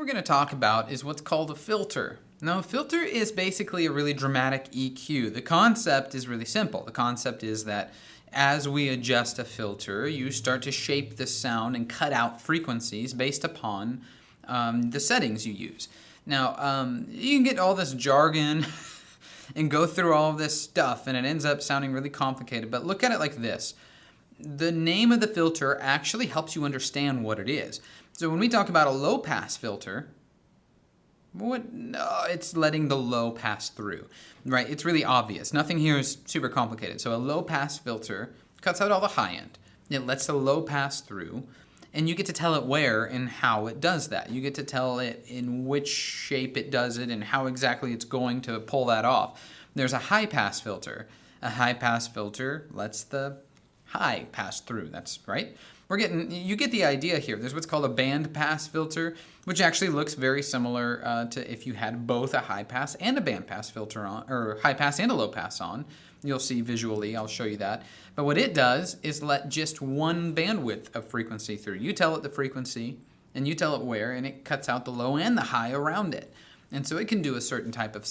we're going to talk about is what's called a filter. Now, a filter is basically a really dramatic EQ. The concept is really simple. The concept is that as we adjust a filter, you start to shape the sound and cut out frequencies based upon the settings you use. Now, you can get all this jargon and go through all of this stuff, and it ends up sounding really complicated, but look at it like this. The name of the filter actually helps you understand what it is. So when we talk about a low-pass filter, it's letting the low pass through, right? It's really obvious. Nothing here is super complicated. So a low-pass filter cuts out all the high end. It lets the low pass through, and you get to tell it where and how it does that. You get to tell it in which shape it does it and how exactly it's going to pull that off. There's a high-pass filter. A high-pass filter lets the high pass through. That's right. You get the idea here. There's what's called a band pass filter, which actually looks very similar to if you had both a high pass and a band pass filter on, or high pass and a low pass on. You'll see visually, I'll show you that. But what it does is let just one bandwidth of frequency through. You tell it the frequency, and you tell it where, and it cuts out the low and the high around it. And so it can do a certain type of sound.